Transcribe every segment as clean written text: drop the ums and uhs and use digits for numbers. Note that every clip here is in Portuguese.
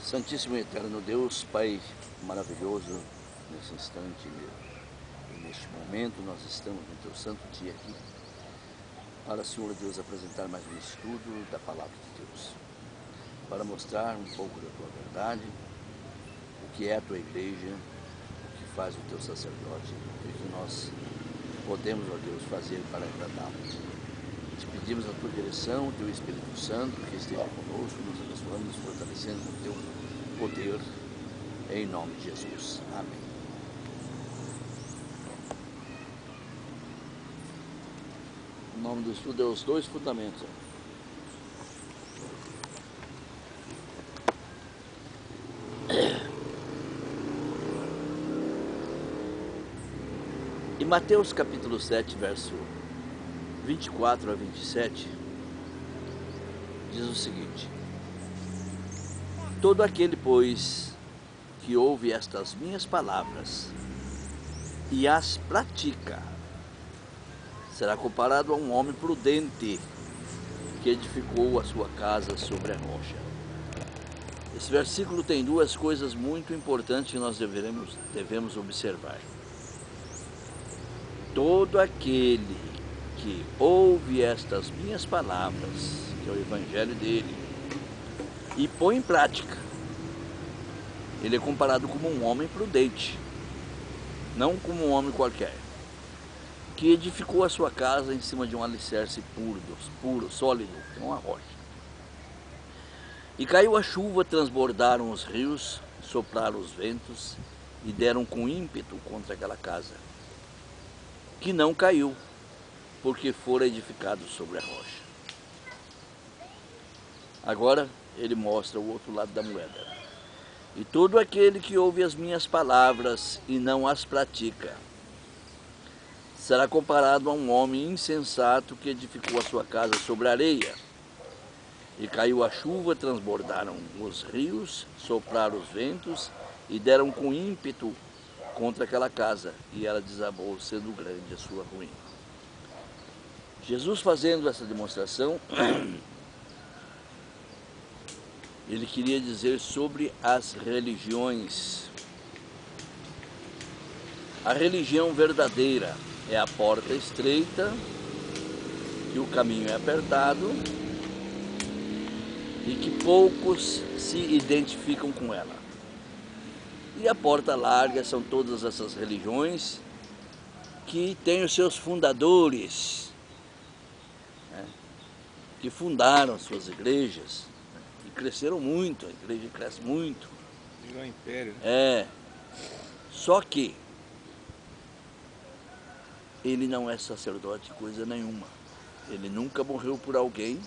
Santíssimo e eterno Deus, Pai maravilhoso, nesse instante e neste momento nós estamos no Teu santo dia aqui para, Senhor Deus, apresentar mais um estudo da Palavra de Deus, para mostrar um pouco da Tua verdade, o que é a Tua Igreja, o que faz o Teu sacerdote e o que nós podemos, ó Deus, fazer para agradá-lo. Te pedimos a Tua direção, o Teu Espírito Santo, que esteja conosco, nos abençoando, nos fortalecendo com o Teu poder, em nome de Jesus. Amém. O nome do estudo é Os Dois Fundamentos. Em Mateus capítulo 7, verso 24 a 27, diz o seguinte: todo aquele, pois, que ouve estas minhas palavras e as pratica, será comparado a um homem prudente que edificou a sua casa sobre a rocha. Esse versículo tem duas coisas muito importantes que nós devemos observar. Todo aquele que ouve estas minhas palavras, que é o evangelho dele, e põe em prática, ele é comparado como um homem prudente, não como um homem qualquer, que edificou a sua casa em cima de um alicerce puro, sólido, que é uma rocha. E caiu a chuva, transbordaram os rios, sopraram os ventos e deram com ímpeto contra aquela casa, que não caiu, porque fora edificado sobre a rocha. Agora ele mostra o outro lado da moeda. E todo aquele que ouve as minhas palavras e não as pratica, será comparado a um homem insensato que edificou a sua casa sobre a areia. E caiu a chuva, transbordaram os rios, sopraram os ventos e deram com ímpeto contra aquela casa, e ela desabou, sendo grande a sua ruína. Jesus, fazendo essa demonstração, ele queria dizer sobre as religiões. A religião verdadeira é a porta estreita, que o caminho é apertado e que poucos se identificam com ela. E a porta larga são todas essas religiões que têm os seus fundadores, né, que fundaram suas igrejas, né, e cresceram muito, a igreja cresce muito. Virou império, né? É, só que ele não é sacerdote coisa nenhuma. Ele nunca morreu por alguém,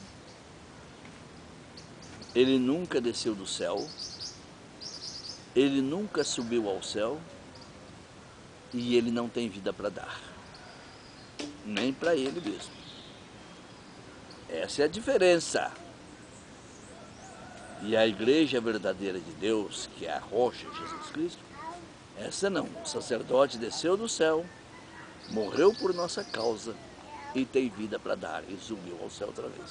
ele nunca desceu do céu, ele nunca subiu ao céu e ele não tem vida para dar, nem para ele mesmo. Essa é a diferença. E a igreja verdadeira de Deus, que é a rocha, Jesus Cristo, essa não. O sacerdote desceu do céu, morreu por nossa causa e tem vida para dar e subiu ao céu outra vez.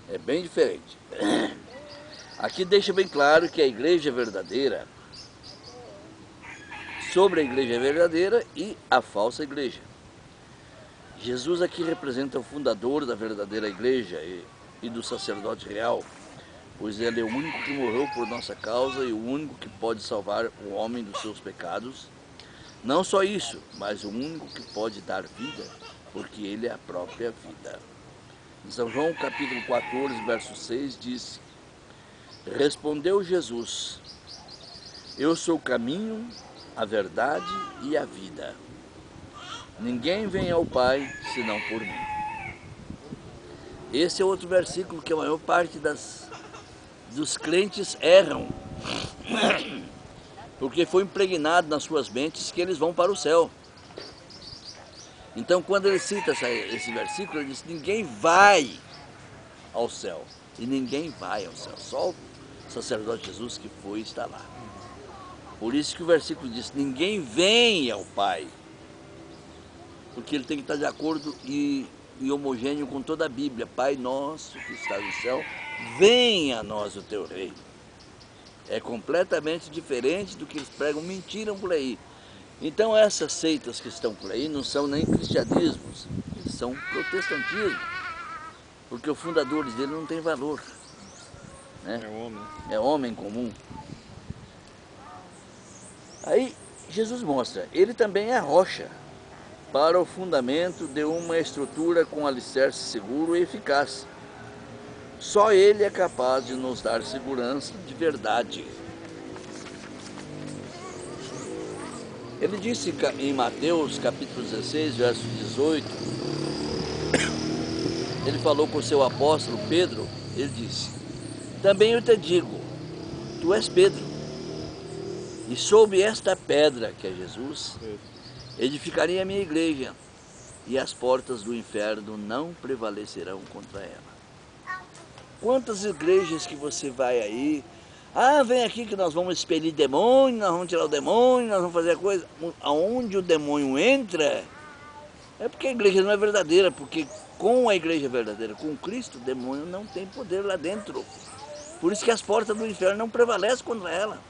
É bem diferente. Aqui deixa bem claro que a igreja verdadeira, sobre a igreja verdadeira e a falsa igreja. Jesus aqui representa o fundador da verdadeira igreja e do sacerdote real, pois ele é o único que morreu por nossa causa e o único que pode salvar o homem dos seus pecados. Não só isso, mas o único que pode dar vida, porque ele é a própria vida. Em São João capítulo 14, verso 6 diz: respondeu Jesus: eu sou o caminho, a verdade e a vida. Ninguém vem ao Pai senão por mim. Esse é outro versículo que a maior parte dos crentes erram, porque foi impregnado nas suas mentes que eles vão para o céu. Então, quando ele cita esse versículo, ele diz: ninguém vai ao céu. E ninguém vai ao céu, só o sacerdote Jesus que foi e está lá. Por isso que o versículo diz: ninguém vem ao Pai, porque ele tem que estar de acordo e e homogêneo com toda a Bíblia. Pai nosso que estás no céu, venha a nós o teu reino. É completamente diferente do que eles pregam, mentiram por aí. Então essas seitas que estão por aí não são nem cristianismos, eles são protestantismo, porque o fundador dele não tem valor, né? É homem. É homem comum. Aí Jesus mostra, ele também é rocha para o fundamento de uma estrutura com alicerce seguro e eficaz. Só ele é capaz de nos dar segurança de verdade. Ele disse em Mateus capítulo 16, verso 18, ele falou com o seu apóstolo Pedro, ele disse: também eu te digo, tu és Pedro, e sobre esta pedra, que é Jesus, edificarei a minha igreja, e as portas do inferno não prevalecerão contra ela. Quantas igrejas que você vai aí, vem aqui que nós vamos expelir demônio, nós vamos tirar o demônio, nós vamos fazer a coisa. Aonde o demônio entra, é porque a igreja não é verdadeira, porque com a igreja verdadeira, com Cristo, o demônio não tem poder lá dentro. Por isso que as portas do inferno não prevalecem contra ela.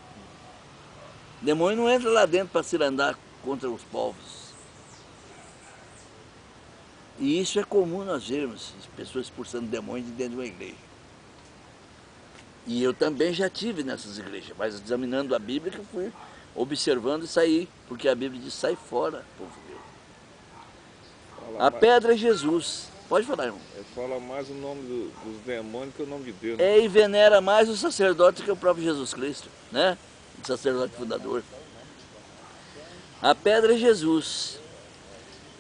O demônio não entra lá dentro para se andar contra os povos. E isso é comum nós vermos, as pessoas expulsando demônios de dentro de uma igreja. E eu também já tive nessas igrejas, mas examinando a Bíblia que eu fui observando e saí, porque a Bíblia diz: sai fora, povo meu. A pedra é Jesus. Pode falar, irmão. Fala mais o nome dos demônios que o nome de Deus. Né? E venera mais o sacerdote que o próprio Jesus Cristo, né? O sacerdote fundador. A pedra é Jesus.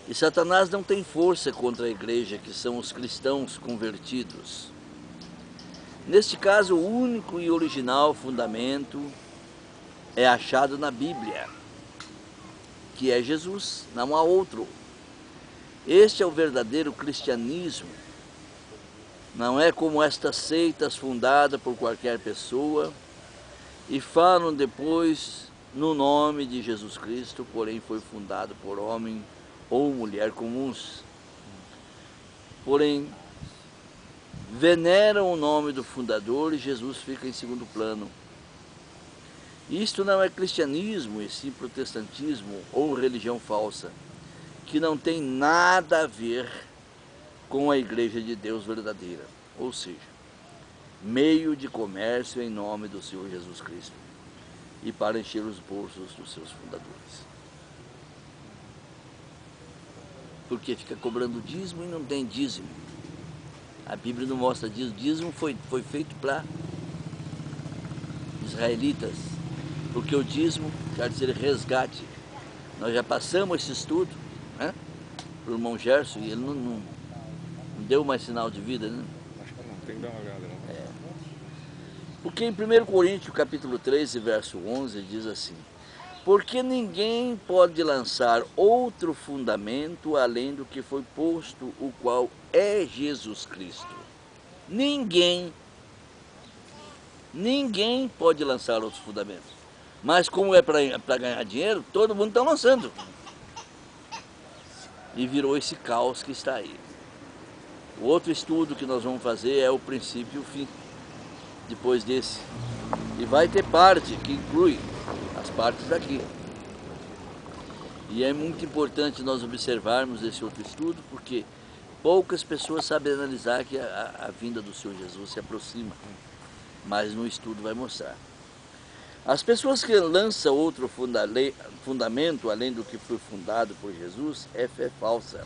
E Satanás não tem força contra a igreja, que são os cristãos convertidos. Neste caso, o único e original fundamento é achado na Bíblia, que é Jesus, não há outro. Este é o verdadeiro cristianismo. Não é como estas seitas fundadas por qualquer pessoa e falam depois no nome de Jesus Cristo, porém foi fundado por homem ou mulher comuns. Porém, veneram o nome do fundador e Jesus fica em segundo plano. Isto não é cristianismo, e sim protestantismo ou religião falsa, que não tem nada a ver com a igreja de Deus verdadeira, ou seja, meio de comércio em nome do Senhor Jesus Cristo e para encher os bolsos dos seus fundadores. Porque fica cobrando dízimo e não tem dízimo. A Bíblia não mostra dízimo. Dízimo foi feito para israelitas, porque o dízimo quer dizer resgate. Nós já passamos esse estudo, né, para o irmão Gerson, e ele não deu mais sinal de vida, né? Acho que não, tem que dar uma olhada, né? Porque em 1 Coríntios capítulo 13, verso 11, diz assim: porque ninguém pode lançar outro fundamento além do que foi posto, o qual é Jesus Cristo. Ninguém pode lançar outros fundamentos. Mas como é para ganhar dinheiro, todo mundo está lançando. E virou esse caos que está aí. O outro estudo que nós vamos fazer é o princípio e o fim, depois desse. E vai ter parte que inclui as partes daqui. E é muito importante nós observarmos esse outro estudo, porque poucas pessoas sabem analisar que a vinda do Senhor Jesus se aproxima. Mas no estudo vai mostrar. As pessoas que lançam outro fundamento, além do que foi fundado por Jesus, é fé falsa.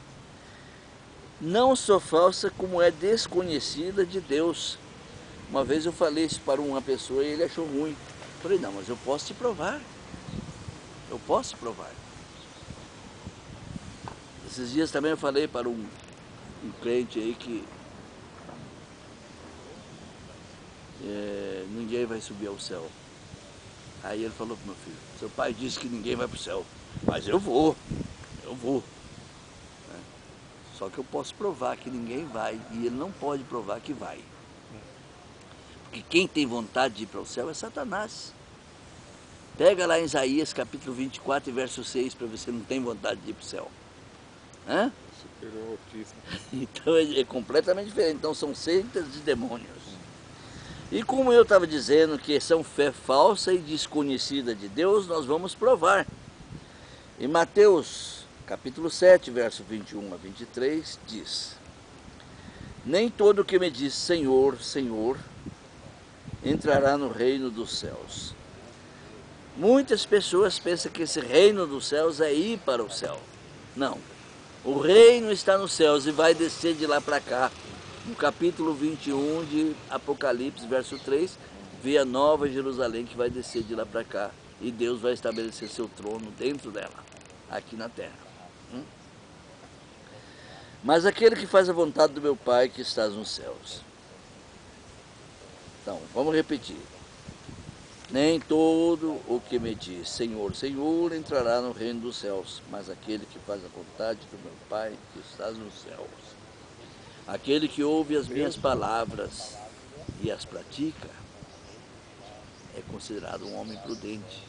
Não só falsa, como é desconhecida de Deus. Uma vez eu falei isso para uma pessoa e ele achou ruim. Eu falei: não, mas eu posso te provar. Eu posso te provar. Esses dias também eu falei para um crente aí que ninguém vai subir ao céu. Aí ele falou para o meu filho: seu pai disse que ninguém vai para o céu, mas eu vou. Só que eu posso provar que ninguém vai, e ele não pode provar que vai. Porque quem tem vontade de ir para o céu é Satanás. Pega lá em Isaías capítulo 24, verso 6, para ver se não tem vontade de ir para o céu. Superior altíssimo. Então é completamente diferente. Então são seitas de demônios. E como eu estava dizendo que são fé falsa e desconhecida de Deus, nós vamos provar. Em Mateus capítulo 7, verso 21 a 23, diz: Nem todo que me diz Senhor, Senhor, entrará no reino dos céus. Muitas pessoas pensam que esse reino dos céus é ir para o céu. Não. O reino está nos céus e vai descer de lá para cá. No capítulo 21 de Apocalipse, verso 3, vê a nova Jerusalém que vai descer de lá para cá. E Deus vai estabelecer seu trono dentro dela, aqui na terra. Mas aquele que faz a vontade do meu Pai que está nos céus. Então, vamos repetir. Nem todo o que me diz Senhor, Senhor entrará no reino dos céus, mas aquele que faz a vontade do meu Pai que está nos céus. Aquele que ouve as minhas palavras e as pratica é considerado um homem prudente.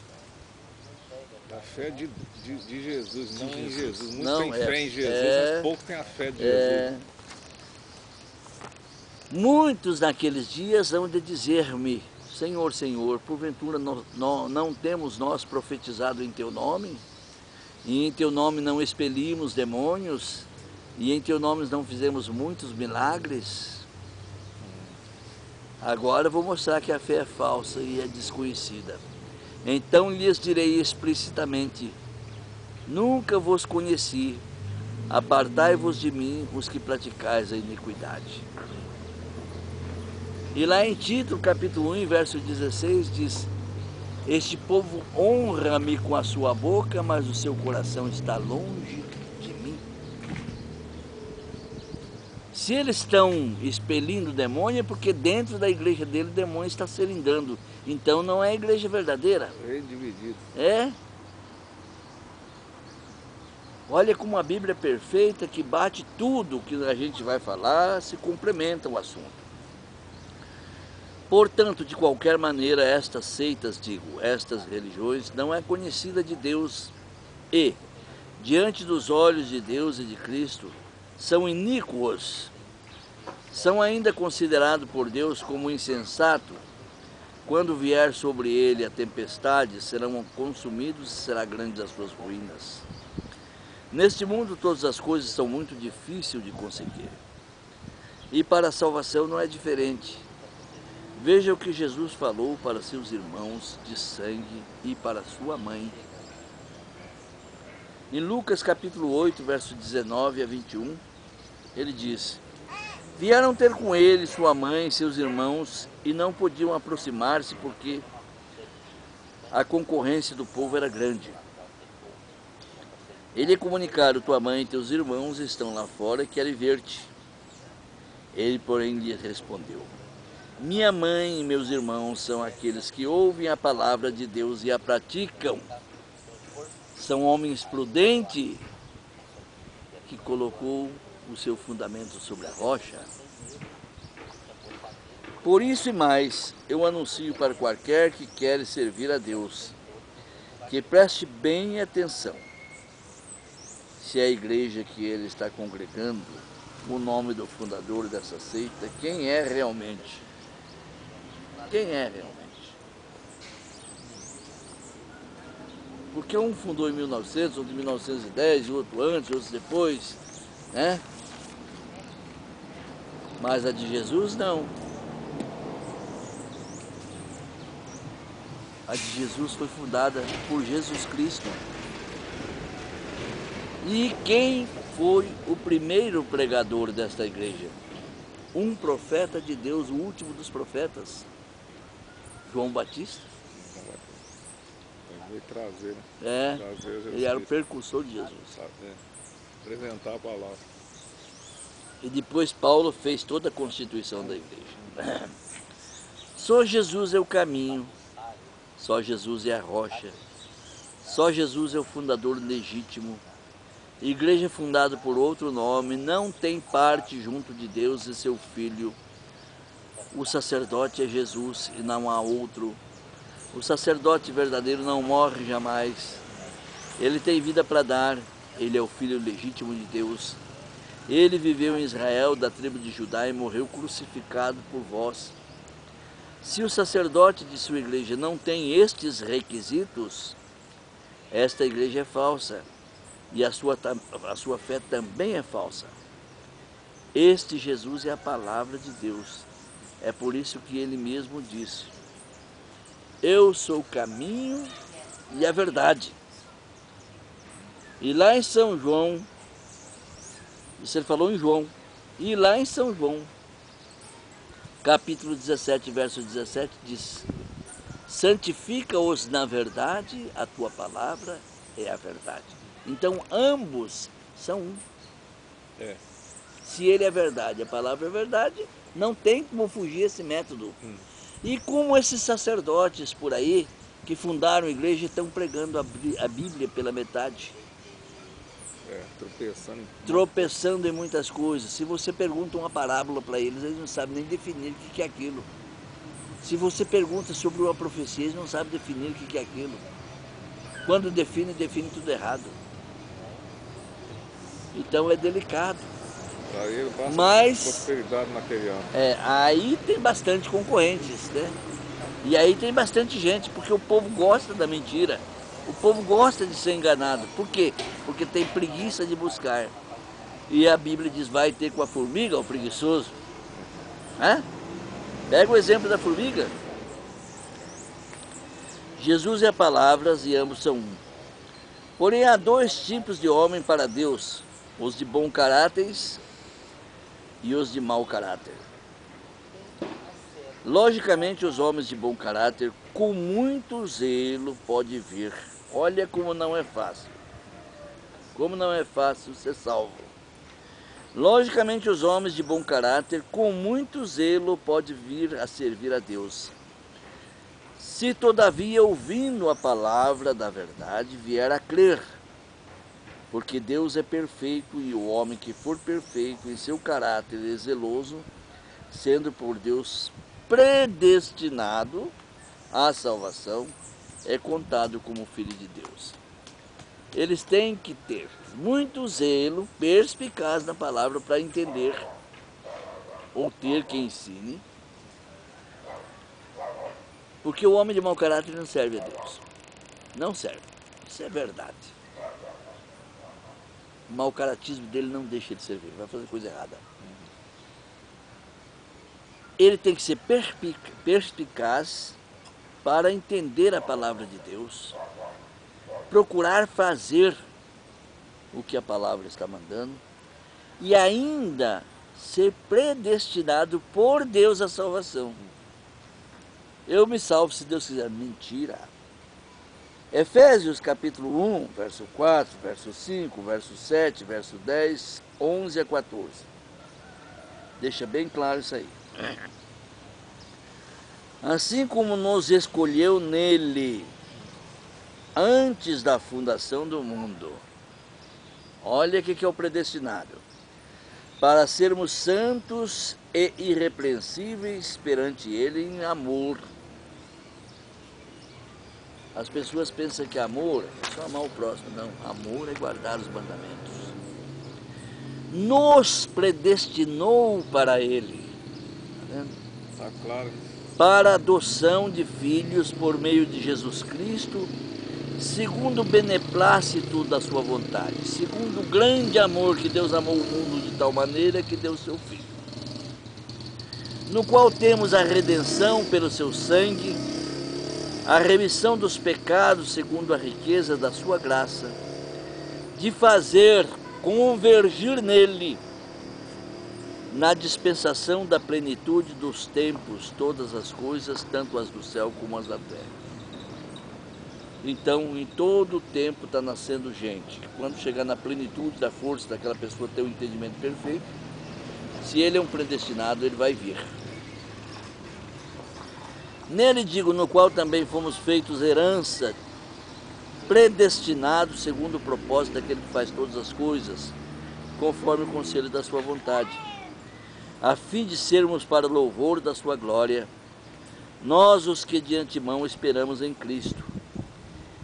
A fé de Jesus, não em Jesus. Muitos Não, têm fé em Jesus, mas poucos têm a fé de Jesus. Muitos naqueles dias hão de dizer-me, Senhor, Senhor, porventura não temos nós profetizado em Teu nome? E em Teu nome não expelimos demônios? E em Teu nome não fizemos muitos milagres? Agora eu vou mostrar que a fé é falsa e é desconhecida. Então lhes direi explicitamente, nunca vos conheci, apartai-vos de mim os que praticais a iniquidade. E lá em Tito, capítulo 1, verso 16, diz, este povo honra-me com a sua boca, mas o seu coração está longe de mim. Se eles estão expelindo o demônio, é porque dentro da igreja dele o demônio está serindando. Então não é a igreja verdadeira. É dividido. É. Olha como a Bíblia é perfeita, que bate tudo que a gente vai falar, se complementa o assunto. Portanto, de qualquer maneira, estas seitas, estas religiões, não é conhecida de Deus e, diante dos olhos de Deus e de Cristo, são iníquos, são ainda considerados por Deus como insensato. Quando vier sobre ele a tempestade, serão consumidos e será grande as suas ruínas. Neste mundo todas as coisas são muito difíceis de conseguir. E para a salvação não é diferente. Veja o que Jesus falou para seus irmãos de sangue e para sua mãe. Em Lucas capítulo 8, verso 19 a 21, ele diz, vieram ter com ele sua mãe e seus irmãos e não podiam aproximar-se porque a concorrência do povo era grande. Ele comunicaram, tua mãe e teus irmãos estão lá fora e querem ver-te. Ele, porém, lhe respondeu, minha mãe e meus irmãos são aqueles que ouvem a palavra de Deus e a praticam. São homens prudentes que colocou o seu fundamento sobre a rocha. Por isso e mais, eu anuncio para qualquer que quer servir a Deus, que preste bem atenção. Se é a igreja que ele está congregando, o nome do fundador dessa seita, quem é realmente? Quem é realmente? Porque um fundou em 1900, outro em 1910, outro antes, outro depois, né? Mas a de Jesus não. A de Jesus foi fundada por Jesus Cristo. E quem foi o primeiro pregador desta igreja? Um profeta de Deus, o último dos profetas, João Batista. Ele veio trazer, né? É, Trazer Jesus ele era o Cristo. percursor de Jesus. Apresentar a palavra. E depois Paulo fez toda a constituição da igreja. Só Jesus é o caminho, só Jesus é a rocha, só Jesus é o fundador legítimo. Igreja fundada por outro nome não tem parte junto de Deus e seu Filho. O sacerdote é Jesus e não há outro. O sacerdote verdadeiro não morre jamais. Ele tem vida para dar, ele é o Filho legítimo de Deus. Ele viveu em Israel, da tribo de Judá, e morreu crucificado por vós. Se o sacerdote de sua igreja não tem estes requisitos, esta igreja é falsa, e a sua fé também é falsa. Este Jesus é a palavra de Deus. É por isso que ele mesmo disse: eu sou o caminho e a verdade. E lá em São João, isso ele falou em João, e lá em São João, capítulo 17, verso 17, diz: santifica-os na verdade, a tua palavra é a verdade. Então ambos são um. Se ele é verdade, a palavra é verdade, não tem como fugir esse método. E como esses sacerdotes por aí, que fundaram a igreja, estão pregando a Bíblia pela metade. Tropeçando em muitas coisas. Se você pergunta uma parábola para eles, eles não sabem nem definir o que é aquilo. Se você pergunta sobre uma profecia, eles não sabem definir o que é aquilo. Quando define tudo errado. Então é delicado. Mas prosperidade material. Aí tem bastante concorrentes, né? E aí tem bastante gente, porque o povo gosta da mentira. O povo gosta de ser enganado. Por quê? Porque tem preguiça de buscar. E a Bíblia diz: vai ter com a formiga, o preguiçoso. Pega o exemplo da formiga. Jesus é a palavra e ambos são um. Porém há dois tipos de homem para Deus: os de bom caráter e os de mau caráter. Logicamente, os homens de bom caráter, com muito zelo, pode vir. Olha como não é fácil. Como não é fácil ser salvo. Logicamente, os homens de bom caráter, com muito zelo, pode vir a servir a Deus. Se todavia, ouvindo a palavra da verdade, vier a crer, porque Deus é perfeito, e o homem que for perfeito em seu caráter e zeloso, sendo por Deus predestinado à salvação, é contado como filho de Deus. Eles têm que ter muito zelo, perspicaz na palavra para entender, ou ter quem ensine, porque o homem de mau caráter não serve a Deus. Não serve. Isso é verdade. O mau caratismo dele não deixa ele servir, vai fazer coisa errada. Ele tem que ser perspicaz para entender a palavra de Deus, procurar fazer o que a palavra está mandando e ainda ser predestinado por Deus à salvação. Eu me salvo se Deus quiser. Mentira. Efésios capítulo 1, verso 4, verso 5, verso 7, verso 10, 11 a 14. Deixa bem claro isso aí. Assim como nos escolheu nele, antes da fundação do mundo. Olha o que é o predestinado. Para sermos santos e irrepreensíveis perante ele em amor. As pessoas pensam que amor é só amar o próximo. Não, amor é guardar os mandamentos. Nos predestinou para ele. Está vendo? Está claro. Para a adoção de filhos por meio de Jesus Cristo, segundo o beneplácito da sua vontade, segundo o grande amor que Deus amou o mundo de tal maneira que deu seu Filho, no qual temos a redenção pelo seu sangue, a remissão dos pecados segundo a riqueza da sua graça, de fazer convergir nele, na dispensação da plenitude dos tempos, todas as coisas, tanto as do céu como as da terra. Então, em todo o tempo está nascendo gente. Quando chegar na plenitude da força daquela pessoa ter um entendimento perfeito, se ele é um predestinado, ele vai vir. Nele digo, no qual também fomos feitos herança, predestinados segundo o propósito daquele que faz todas as coisas, conforme o conselho da sua vontade, a fim de sermos para o louvor da sua glória, nós os que de antemão esperamos em Cristo,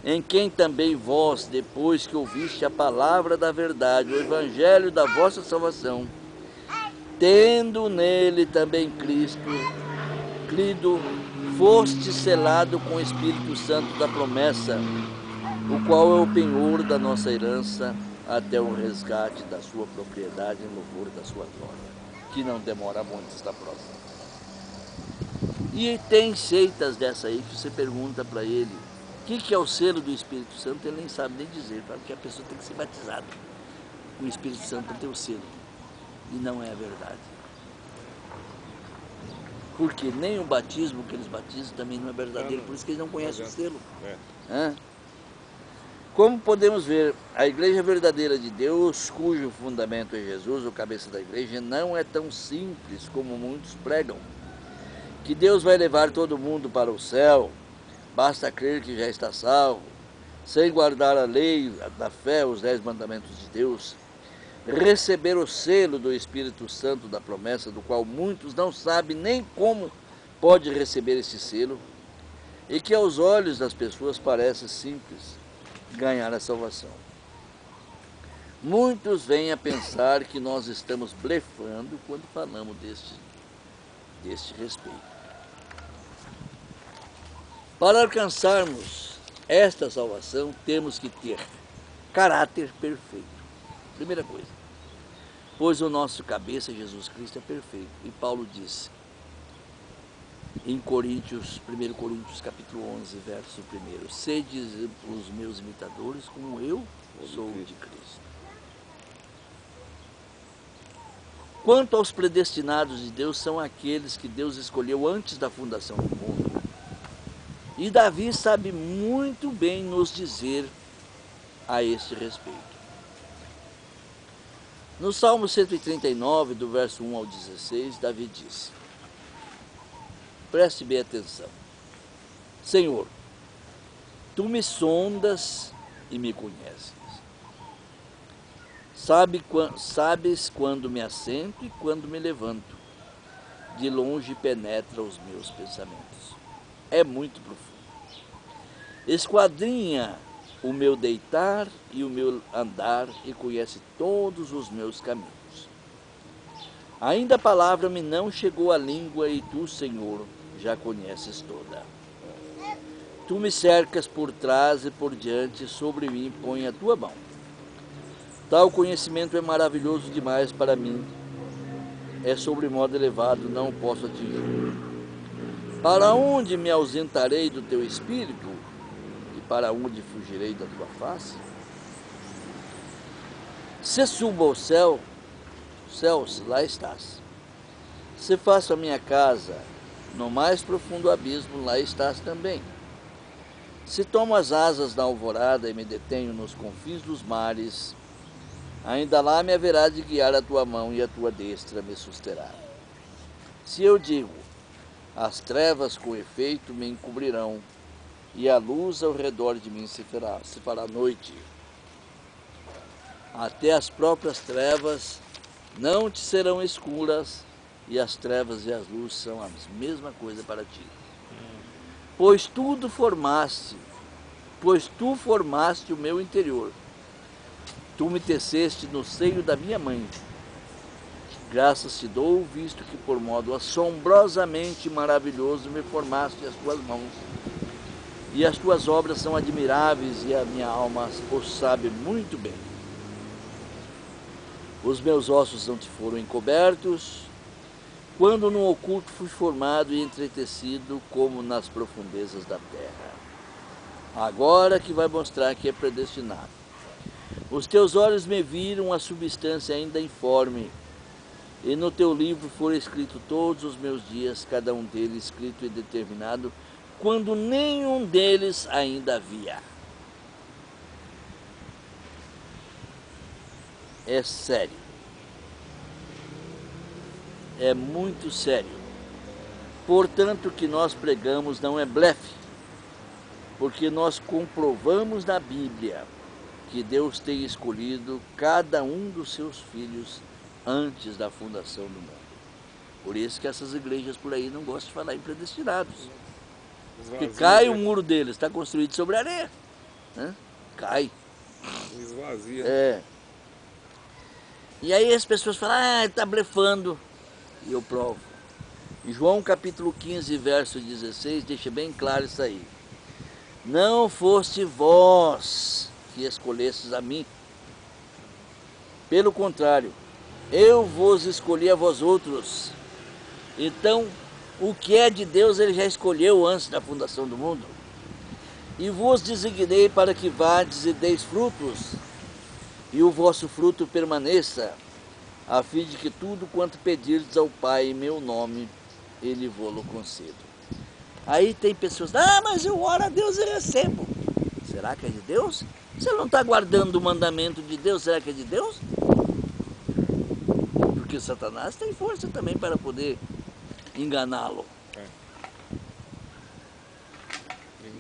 em quem também vós, depois que ouviste a palavra da verdade, o evangelho da vossa salvação, tendo nele também crido, foste selado com o Espírito Santo da promessa, o qual é o penhor da nossa herança, até o resgate da sua propriedade em louvor da sua glória, que não demora muito, está próximo. E tem seitas dessa aí que você pergunta para ele o que é o selo do Espírito Santo, ele nem sabe nem dizer, fala que a pessoa tem que ser batizada com o Espírito Santo para ter o selo. E não é a verdade. Porque nem o batismo que eles batizam também não é verdadeiro, por isso que eles não conhecem o selo. Como podemos ver, a igreja verdadeira de Deus, cujo fundamento é Jesus, o cabeça da igreja, não é tão simples como muitos pregam. Que Deus vai levar todo mundo para o céu, basta crer que já está salvo, sem guardar a lei da fé, os 10 mandamentos de Deus, receber o selo do Espírito Santo da promessa, do qual muitos não sabem nem como pode receber esse selo, e que aos olhos das pessoas parece simples ganhar a salvação. Muitos vêm a pensar que nós estamos blefando quando falamos deste respeito. Para alcançarmos esta salvação, temos que ter caráter perfeito. Primeira coisa, pois o nosso cabeça, Jesus Cristo, é perfeito. E Paulo disse, em 1 Coríntios capítulo 11, verso 1, sede os meus imitadores como eu sou de Cristo. Quanto aos predestinados de Deus, são aqueles que Deus escolheu antes da fundação do mundo. E Davi sabe muito bem nos dizer a este respeito. No Salmo 139, do verso 1 ao 16, Davi diz, preste bem atenção, Senhor, Tu me sondas e me conheces. Sabes quando me assento e quando me levanto. De longe penetra os meus pensamentos. É muito profundo. Esquadrinha o meu deitar e o meu andar e conhece todos os meus caminhos. Ainda a palavra me não chegou à língua e Tu, Senhor, já conheces toda. Tu me cercas por trás e por diante, sobre mim põe a Tua mão. Tal conhecimento é maravilhoso demais para mim, é sobre modo elevado, não posso atingir. Para onde me ausentarei do Teu Espírito? E para onde fugirei da Tua face? Se subo ao céu, céus, lá estás. Se faço a minha casa no mais profundo abismo, lá estás também. Se tomo as asas da alvorada e me detenho nos confins dos mares, ainda lá me haverá de guiar a Tua mão e a Tua destra me susterá. Se eu digo, as trevas com efeito me encobrirão, e a luz ao redor de mim se fará noite. Até as próprias trevas não te serão escuras, e as trevas e as luzes são a mesma coisa para ti. Pois tu formaste o meu interior. Tu me teceste no seio da minha mãe. Graças te dou, visto que por modo assombrosamente maravilhoso me formaste as tuas mãos. E as tuas obras são admiráveis, e a minha alma o sabe muito bem. Os meus ossos não te foram encobertos, quando no oculto fui formado e entretecido, como nas profundezas da terra. Agora que vai mostrar que é predestinado. Os teus olhos me viram a substância ainda informe, e no teu livro foram escritos todos os meus dias, cada um deles escrito e determinado, quando nenhum deles ainda havia. É sério. É muito sério. Portanto, o que nós pregamos não é blefe, porque nós comprovamos na Bíblia que Deus tem escolhido cada um dos seus filhos antes da fundação do mundo. Por isso que essas igrejas por aí não gostam de falar em predestinados. Porque cai o muro deles, está construído sobre areia. né? Cai. Esvazia. É. E aí as pessoas falam, ah, ele está blefando. E eu provo. Em João capítulo 15, verso 16, deixa bem claro isso aí. Não foste vós que escolhestes a mim. Pelo contrário, eu vos escolhi a vós outros. Então, o que é de Deus ele já escolheu antes da fundação do mundo. E vos designei para que vades e deis frutos, e o vosso fruto permaneça, a fim de que tudo quanto pedirdes ao Pai em meu nome, ele vô-lo conceda. Aí tem pessoas, ah, mas eu oro a Deus e recebo. Será que é de Deus? Você não está guardando o mandamento de Deus, será que é de Deus? Porque Satanás tem força também para poder enganá-lo.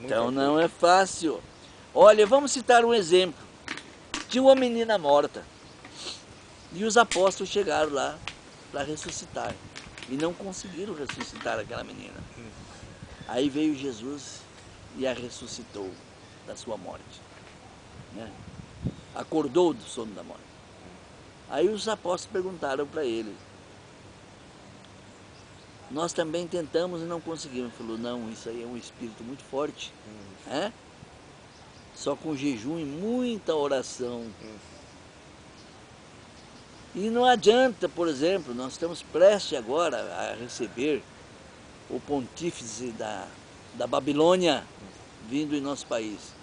Então não é fácil. Olha, vamos citar um exemplo. Tinha uma menina morta. E os apóstolos chegaram lá para ressuscitar. E não conseguiram ressuscitar aquela menina. Aí veio Jesus e a ressuscitou da sua morte. Né? Acordou do sono da morte. Aí os apóstolos perguntaram para ele. Nós também tentamos e não conseguimos. Ele falou, não, isso aí é um espírito muito forte. Só com jejum e muita oração. E não adianta, por exemplo, nós estamos prestes agora a receber o pontífice da Babilônia vindo em nosso país.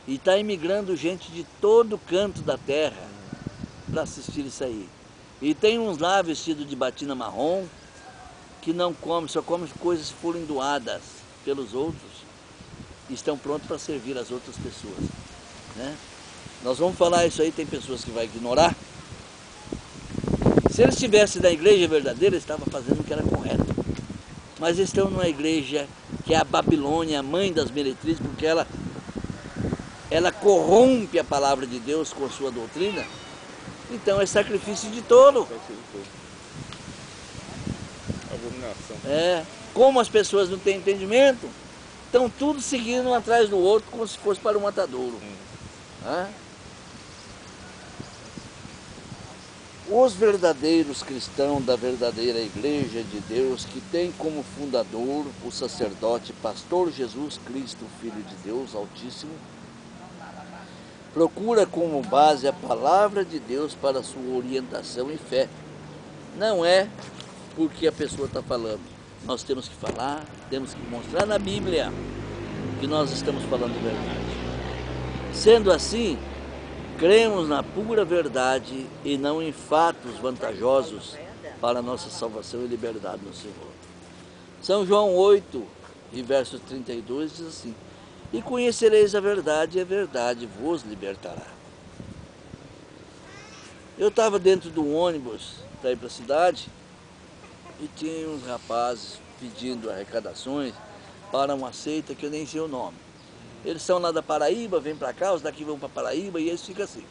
E está imigrando gente de todo canto da terra para assistir isso aí. E tem uns lá vestidos de batina marrom, que não comem, só comem coisas que foram doadas pelos outros e estão prontos para servir as outras pessoas. Né? Nós vamos falar isso aí, tem pessoas que vão ignorar. Se eles estivessem na igreja verdadeira, eles estavam fazendo o que era correto. Mas eles estão numa igreja que é a Babilônia, a mãe das meretrizes, porque ela corrompe a palavra de Deus com a sua doutrina. Então é sacrifício de tolo. Abominação. É, como as pessoas não têm entendimento, estão tudo seguindo um atrás do outro como se fosse para o matadouro. Os verdadeiros cristãos da verdadeira igreja de Deus, que tem como fundador o sacerdote pastor Jesus Cristo, Filho de Deus Altíssimo, procura como base a palavra de Deus para sua orientação e fé. Não é porque a pessoa está falando. Nós temos que falar, temos que mostrar na Bíblia que nós estamos falando a verdade. Sendo assim, cremos na pura verdade e não em fatos vantajosos para a nossa salvação e liberdade no Senhor. São João 8, e verso 32 diz assim, e conhecereis a verdade e a verdade vos libertará. Eu estava dentro do ônibus para ir para a cidade e tinha uns rapazes pedindo arrecadações para uma seita que eu nem sei o nome. Eles são lá da Paraíba, vêm para cá, os daqui vão para Paraíba e eles ficam assim.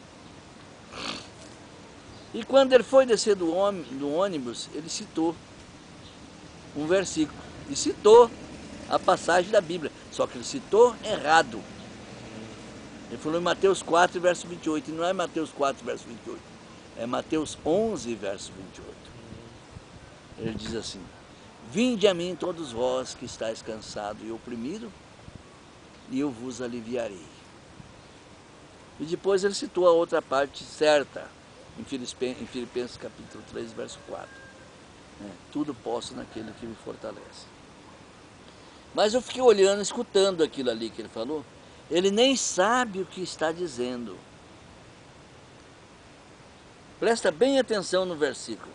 E quando ele foi descer do ônibus, ele citou um versículo. E citou a passagem da Bíblia, só que ele citou errado. Ele falou em Mateus 4, verso 28, e não é Mateus 4, verso 28, é Mateus 11, verso 28. Ele diz assim, vinde a mim todos vós que estáis cansados e oprimidos, e eu vos aliviarei. E depois ele citou a outra parte certa, em Filipenses capítulo 3, verso 4. Tudo posso naquele que me fortalece. Mas eu fiquei olhando, escutando aquilo ali que ele falou. Ele nem sabe o que está dizendo. Presta bem atenção no versículo.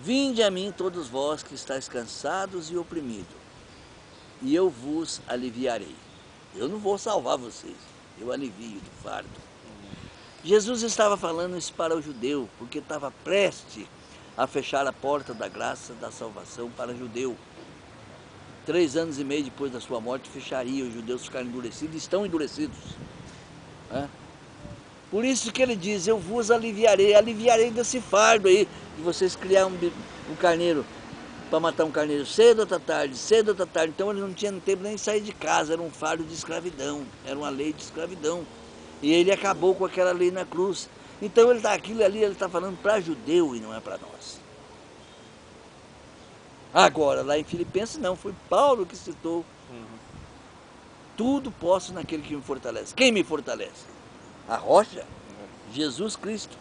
Vinde a mim todos vós que estáis cansados e oprimidos, e eu vos aliviarei. Eu não vou salvar vocês, eu alivio do fardo. Jesus estava falando isso para o judeu, porque estava prestes a fechar a porta da graça da salvação para o judeu. 3 anos e meio depois da sua morte, fecharia, os judeus ficaram endurecidos, e estão endurecidos. Por isso que ele diz, eu vos aliviarei desse fardo aí, de vocês criar um carneiro para matar um carneiro cedo outra tarde, cedo outra tarde. Então ele não tinha tempo nem de sair de casa, era um fardo de escravidão, era uma lei de escravidão. E ele acabou com aquela lei na cruz. Então ele tá, aquilo ali ele está falando para judeu e não é para nós. Agora, lá em Filipenses não, foi Paulo que citou. Tudo posso naquele que me fortalece. Quem me fortalece? A rocha? Jesus Cristo.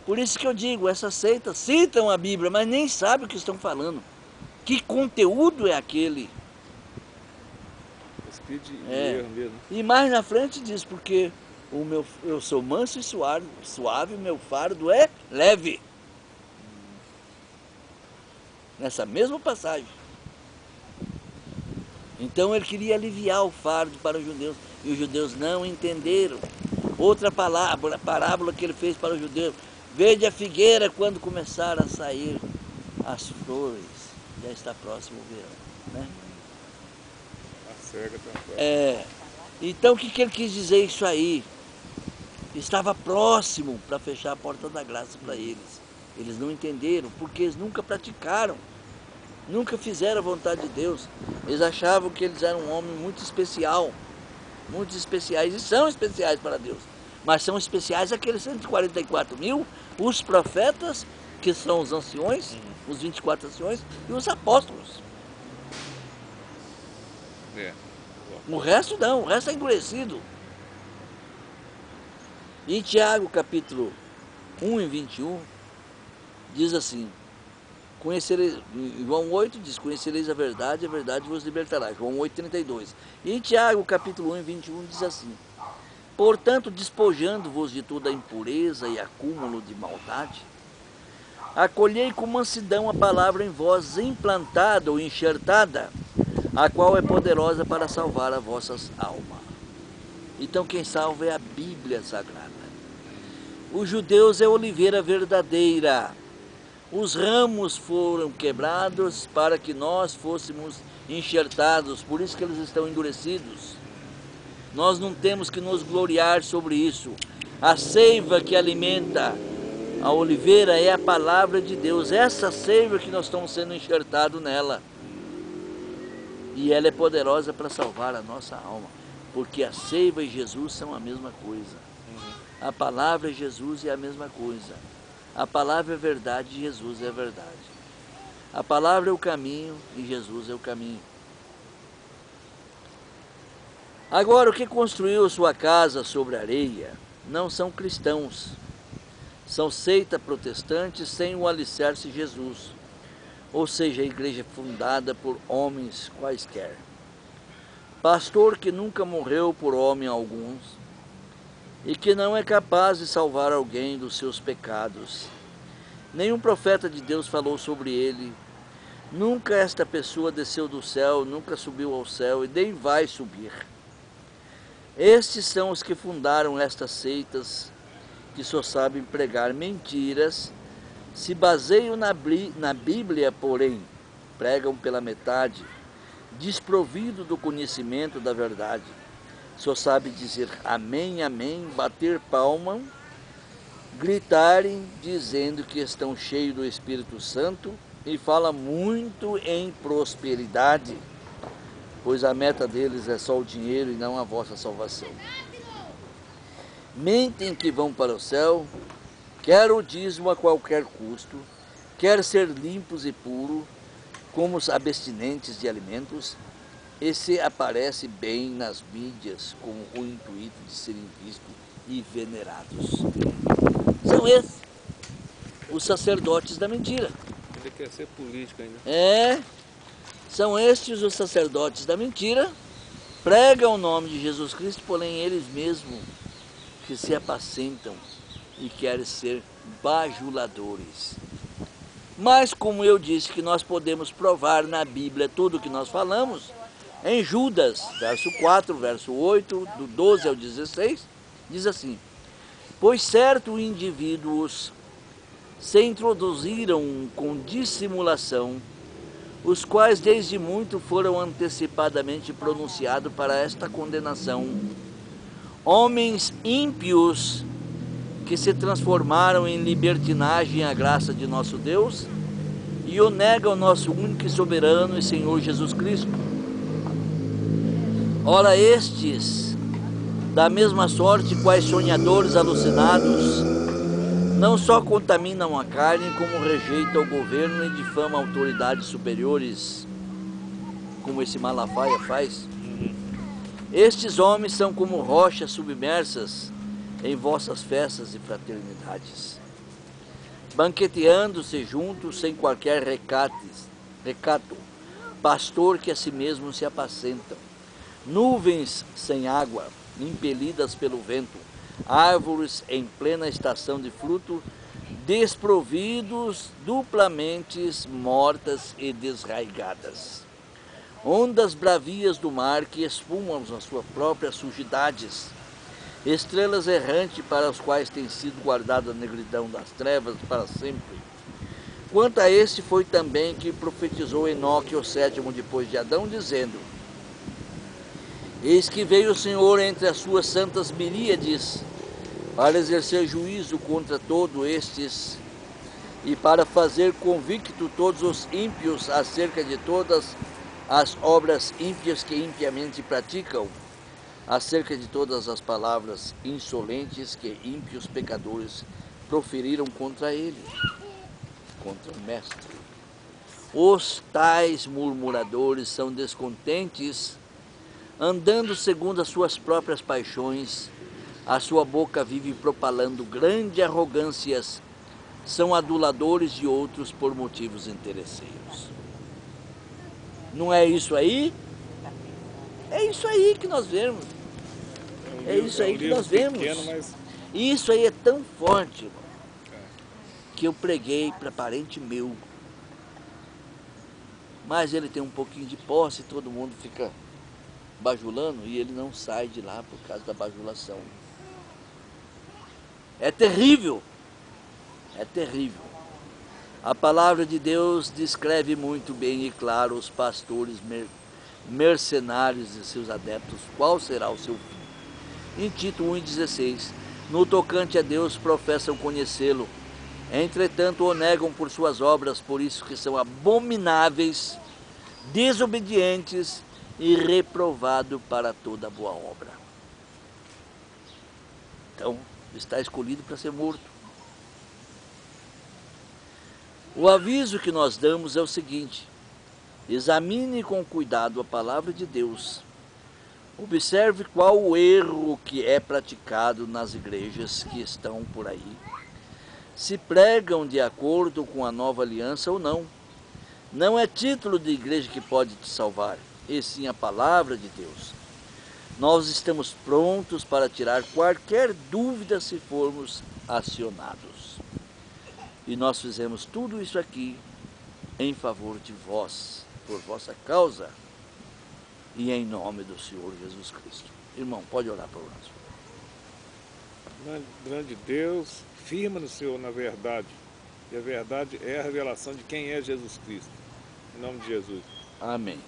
Por isso que eu digo, essas seitas citam a Bíblia, mas nem sabem o que estão falando. Que conteúdo é aquele? Espírito de erro mesmo. E mais na frente diz, porque eu sou manso e suave, o meu fardo é leve. Nessa mesma passagem. Então ele queria aliviar o fardo para os judeus, e os judeus não entenderam. Outra parábola que ele fez para os judeus: vede a figueira quando começar a sair as flores, já está próximo o verão, né? A cega está próxima. Então o que ele quis dizer isso aí? Estava próximo para fechar a porta da graça para eles. Eles não entenderam, porque eles nunca praticaram, nunca fizeram a vontade de Deus. Eles achavam que eles eram um homem muito especial, muitos especiais, e são especiais para Deus. Mas são especiais aqueles 144 mil, os profetas, que são os anciões, os 24 anciões, e os apóstolos. O resto não, o resto é endurecido. Em Tiago, capítulo 1 e 21, diz assim, João 8 diz, conhecereis a verdade vos libertará. João 8, 32. E em Tiago, capítulo 1 e 21, diz assim, portanto, despojando-vos de toda a impureza e acúmulo de maldade, acolhei com mansidão a palavra em vós implantada ou enxertada, a qual é poderosa para salvar as vossas almas. Então quem salva é a Bíblia Sagrada. Os judeus é a oliveira verdadeira. Os ramos foram quebrados para que nós fôssemos enxertados, por isso que eles estão endurecidos. Nós não temos que nos gloriar sobre isso. A seiva que alimenta a oliveira é a palavra de Deus. Essa seiva que nós estamos sendo enxertados nela. E ela é poderosa para salvar a nossa alma. Porque a seiva e Jesus são a mesma coisa. A palavra e Jesus é a mesma coisa. A palavra é verdade e Jesus é verdade. A palavra é o caminho e Jesus é o caminho. Agora, o que construiu sua casa sobre areia não são cristãos. São seita protestantes sem o alicerce Jesus. Ou seja, a igreja fundada por homens quaisquer. Pastor que nunca morreu por homem alguns e que não é capaz de salvar alguém dos seus pecados. Nenhum profeta de Deus falou sobre ele. Nunca esta pessoa desceu do céu, nunca subiu ao céu e nem vai subir. Estes são os que fundaram estas seitas, que só sabem pregar mentiras, se baseiam na Bíblia, porém, pregam pela metade, desprovido do conhecimento da verdade. Só sabe dizer amém, amém, bater palma, gritarem dizendo que estão cheios do Espírito Santo e fala muito em prosperidade, pois a meta deles é só o dinheiro e não a vossa salvação. Mentem que vão para o céu, quer o dízimo a qualquer custo, quer ser limpos e puros, como os abstinentes de alimentos, e se aparece bem nas mídias com o intuito de serem vistos e venerados. São esses os sacerdotes da mentira. Ele quer ser político ainda. São estes os sacerdotes da mentira, pregam o nome de Jesus Cristo, porém eles mesmos que se apacentam e querem ser bajuladores. Mas como eu disse que nós podemos provar na Bíblia tudo o que nós falamos, em Judas, verso 4, verso 8, do 12 ao 16, diz assim, pois certos indivíduos se introduziram com dissimulação, os quais desde muito foram antecipadamente pronunciados para esta condenação. Homens ímpios que se transformaram em libertinagem a graça de nosso Deus, e o nega ao nosso único e soberano e Senhor Jesus Cristo. Ora, estes, da mesma sorte, quais sonhadores alucinados, não só contaminam a carne, como rejeitam o governo e difamam autoridades superiores, como esse Malafaia faz. Estes homens são como rochas submersas em vossas festas e fraternidades, banqueteando-se juntos sem qualquer recato, pastor que a si mesmo se apacentam, nuvens sem água, impelidas pelo vento, árvores em plena estação de fruto, desprovidos, duplamente mortas e desraigadas. Ondas bravias do mar que espumam as suas próprias sujidades, estrelas errantes para as quais tem sido guardada a negridão das trevas para sempre. Quanto a este foi também que profetizou Enoque, o sétimo depois de Adão, dizendo: eis que veio o Senhor entre as suas santas miríades, para exercer juízo contra todos estes, e para fazer convicto todos os ímpios acerca de todas as obras ímpias que impiamente praticam, acerca de todas as palavras insolentes que ímpios pecadores proferiram contra ele, contra o Mestre. Os tais murmuradores são descontentes, andando segundo as suas próprias paixões, a sua boca vive propalando grandes arrogâncias, são aduladores de outros por motivos interesseiros. Não é isso aí? É isso aí que nós vemos. É isso aí que nós vemos. E isso aí é tão forte, irmão, que eu preguei para parente meu. Mas ele tem um pouquinho de posse, todo mundo fica bajulando e ele não sai de lá por causa da bajulação. É terrível. É terrível. A palavra de Deus descreve muito bem e claro os pastores mercenários e seus adeptos, qual será o seu fim. Em Tito 1,16, no tocante a Deus professam conhecê-lo, entretanto o negam por suas obras, por isso que são abomináveis, desobedientes e reprovados para toda boa obra. Então, está escolhido para ser morto. O aviso que nós damos é o seguinte: examine com cuidado a palavra de Deus. Observe qual o erro que é praticado nas igrejas que estão por aí. Se pregam de acordo com a nova aliança ou não. Não é título de igreja que pode te salvar, e sim a palavra de Deus. Nós estamos prontos para tirar qualquer dúvida se formos acionados. E nós fizemos tudo isso aqui em favor de vós, por vossa causa e em nome do Senhor Jesus Cristo. Irmão, pode orar por nós. Grande Deus, firma no Senhor na verdade. E a verdade é a revelação de quem é Jesus Cristo. Em nome de Jesus. Amém.